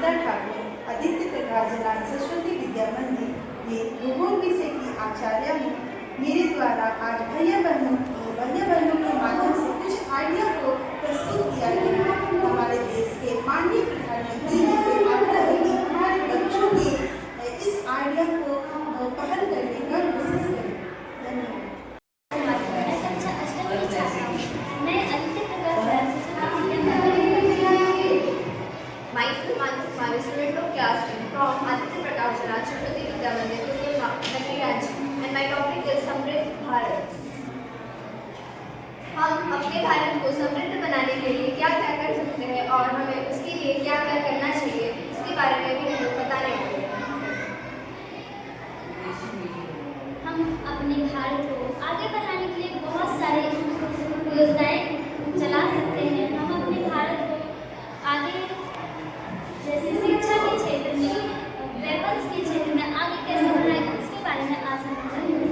अनीता ठाकुर, आदित्य प्रकाश जलान सरस्वती विद्या मंदिर में भूगोल विषय की आचार्य हूँ। मेरे द्वारा आज भैया बहनों के माध्यम से कुछ आइडिया को प्रस्तुत किया गया है। हमारे देश के माननीय प्रधानमंत्री जी से आग्रह है कि हमारे बच्चों के इस आइडिया को पहल करने का कोशिश करें। धन्यवाद। Student of class from Aditya Prakash Raj Saraswati Vidya Mandir, Ranchi, and my topic is समृद्ध भारत। हम अपने भारत को समृद्ध बनाने के लिए क्या क्या कर सकते हैं और हमें उसके लिए क्या क्या करना चाहिए, इसके बारे में भी हम लोग बताने वाले हैं। हम अपने भारत को आगे बढ़ाने के लिए बहुत सारे योजनाएं चला सकते हैं। हम अपने भारत को आगे जैसे शिक्षा के क्षेत्र में, वेपन्स के क्षेत्र में आगे कैसे बढ़ाएं, इसके बारे में आज हम जानेंगे।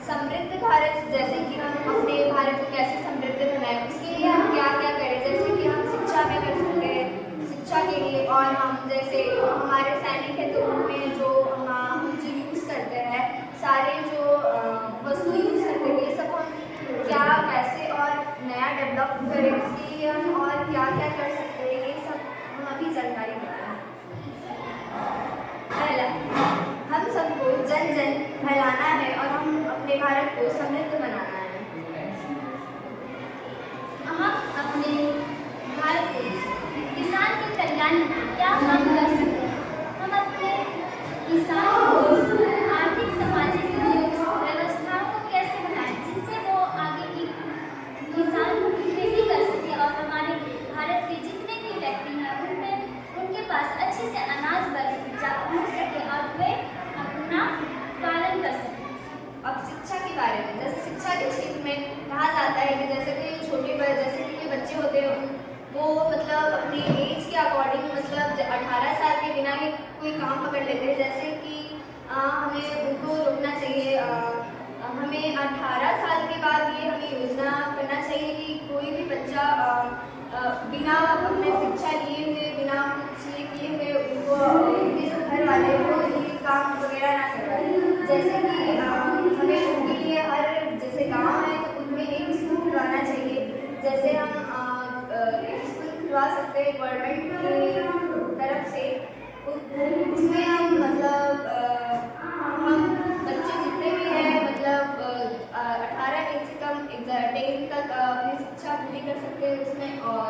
समृद्ध भारत, जैसे कि हम अपने भारत को कैसे समृद्ध बनाएं, उसके लिए हम क्या क्या करें, जैसे कि हम शिक्षा में कर सकते हैं, शिक्षा के लिए, और हम जैसे हमारे सैनिक है तो उनमें जो हम जो यूज़ करते हैं, सारे जो वस्तु यूज़ करते हैं, ये सब हम क्या कैसे और नया डेवलप करें, इसके लिए हम और क्या क्या कर सकते हैं, ये सब हम अभी जानकारी देते हैं। पहला, हम सबको जन जन फैलाना है और हम अपने भारत को समृद्ध बनाना है। हम अपने भारत के किसान के कल्याण में क्या काम कर सकते हैं? हम अपने किसान को आर्थिक सामाजिक व्यवस्थाओं को कैसे बनाएं जिससे वो आगे की किसान खेती कर सके और हमारे भारत के जितने भी व्यक्ति हैं उनके पास अच्छे से अनाज पहुँच सके और वे अपना पालन कर सकें। अब शिक्षा के बारे में, जैसे शिक्षा के क्षेत्र में कहा जाता है कि जैसे कि जैसे कि बच्चे होते हैं वो मतलब अपनी एज के अकॉर्डिंग मतलब 18 साल के बिना ही कोई काम पकड़ लेते हैं, जैसे कि हमें उनको रोकना चाहिए। हमें 18 साल के बाद ये हमें योजना करना चाहिए कि कोई भी बच्चा बिना अपने शिक्षा लिए हुए, बिना कुछ किए हुए उनको उनके जो घर वाले वो ये काम वगैरह ना करवाएं। जैसे कि हमें उनके लिए हर जैसे गांव है तो उनमें एक स्कूल खुलवाना चाहिए। जैसे हम एक स्कूल खुलवा सकते हैं गवर्नमेंट की तरफ से, उसमें हम मतलब हम बच्चे जितने भी हैं मतलब 18 एज से कम 10 तक अपनी शिक्षा पूरी कर सकते हैं उसमें, और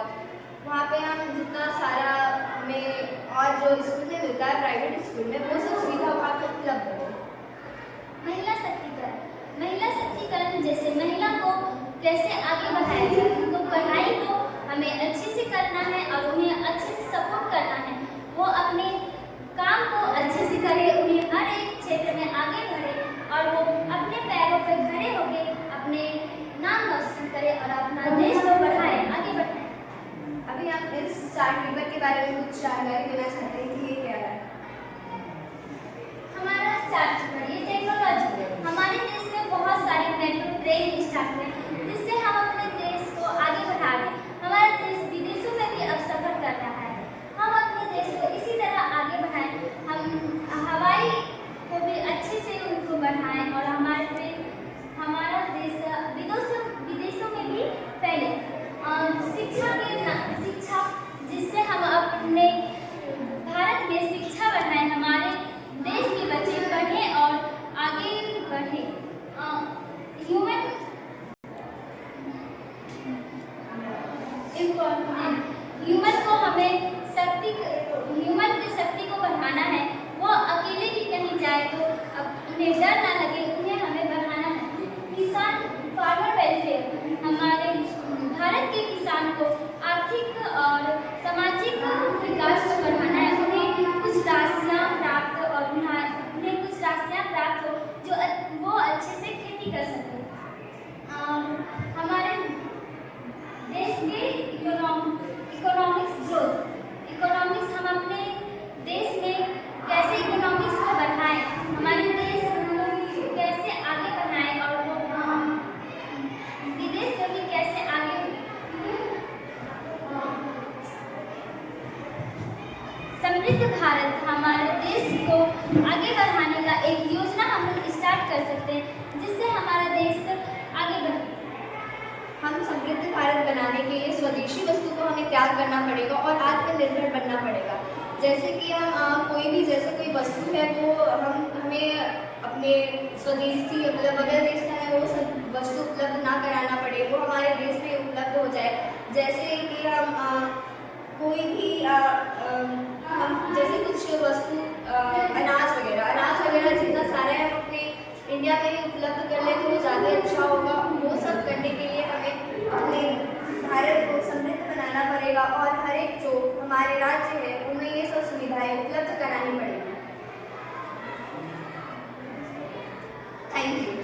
वहाँ पे हम जितना सारा हमें और जो स्कूल में मिलता है प्राइवेट स्कूल में वो सब सुविधा वहाँ पर उपलब्ध हो। महिला शक्तिकरण जैसे महिला को कैसे आगे बढ़ाया जाए, उनको पढ़ाई को हमें अच्छे से करना है और उन्हें अच्छे से सपोर्ट करना है, वो अपने काम को अच्छे से करे, उन्हें हर एक क्षेत्र में आगे बढ़े और वो अपने पैरों पर खड़े होकर अपने नाम रोशन करे और अपना देश को बढ़ाए, आगे बढ़ाए। अभी हम इस चार्ट पेपर के बारे में कुछ जानकारी देना चाहते हैं कि ये क्या है। हमारा चार्ट पेपर ये टेक्नोलॉजी, हमारे देश में बहुत सारे मेट्रो ट्रेन स्टार्ट हुए जिससे हम अपने देश को आगे बढ़ा रहे हैं। हमारा देश विदेशों में भी अब सफर कर रहा है। हम अपने देश को इसी तरह आगे बढ़ाएं, हम हवाई को भी अच्छे से उनको बढ़ाएं और हमारा देश विदेशों में भी फैले। शिक्षा जिससे हम अपने भारत में शिक्षा बढ़ाएं, हमारे देश के बच्चे पढ़ें और आगे बढ़ें। ह्यूमन को हमें ह्यूमन की शक्ति को बढ़ाना है, वो अकेले भी कहीं जाए तो उन्हें डर ना लगे, उन्हें हमें बढ़ाना है। किसान फार्मर वेलफेयर, हमारे भारत के किसान को आर्थिक और सामाजिक विकास को बढ़ाना है, उन्हें कुछ राशियाँ प्राप्त हो जो वो अच्छे से खेती कर सकें। हमारे देश के इकोनॉमिक्स हम अपने देश में कैसे इकोनॉमिक्स को बढ़ाएं, हमारे देश को कैसे आगे बढ़ाएं और वो विदेश में भी कैसे आगे समृद्ध भारत हमारे देश को आगे बढ़ाने का एक योजना हम लोग स्टार्ट कर सकते हैं, जिससे हमारा देश आगे बढ़े। हम समृद्ध भारत बनाने के लिए स्वदेशी वस्तु को हमें त्याग करना पड़ेगा और आत्मनिर्भर बनना पड़ेगा। जैसे कि हम कोई भी जैसे कोई वस्तु है वो हमें अपने स्वदेशी मतलब अगर देश में है वो सब वस्तु उपलब्ध ना कराना पड़े, वो हमारे देश में उपलब्ध हो जाए। जैसे कि हम कोई भी हम जैसे कुछ वस्तु अनाज वगैरह जितना सारा है हम अपने इंडिया में ही उपलब्ध कर ले तो वो ज़्यादा अच्छा होगा। वो सब करने के लिए हमें अपने भारत को समृद्ध बनाना पड़ेगा और हर एक जो हमारे राज्य है उनमें ये सब सुविधाएं उपलब्ध करानी पड़ेगी। Thank you.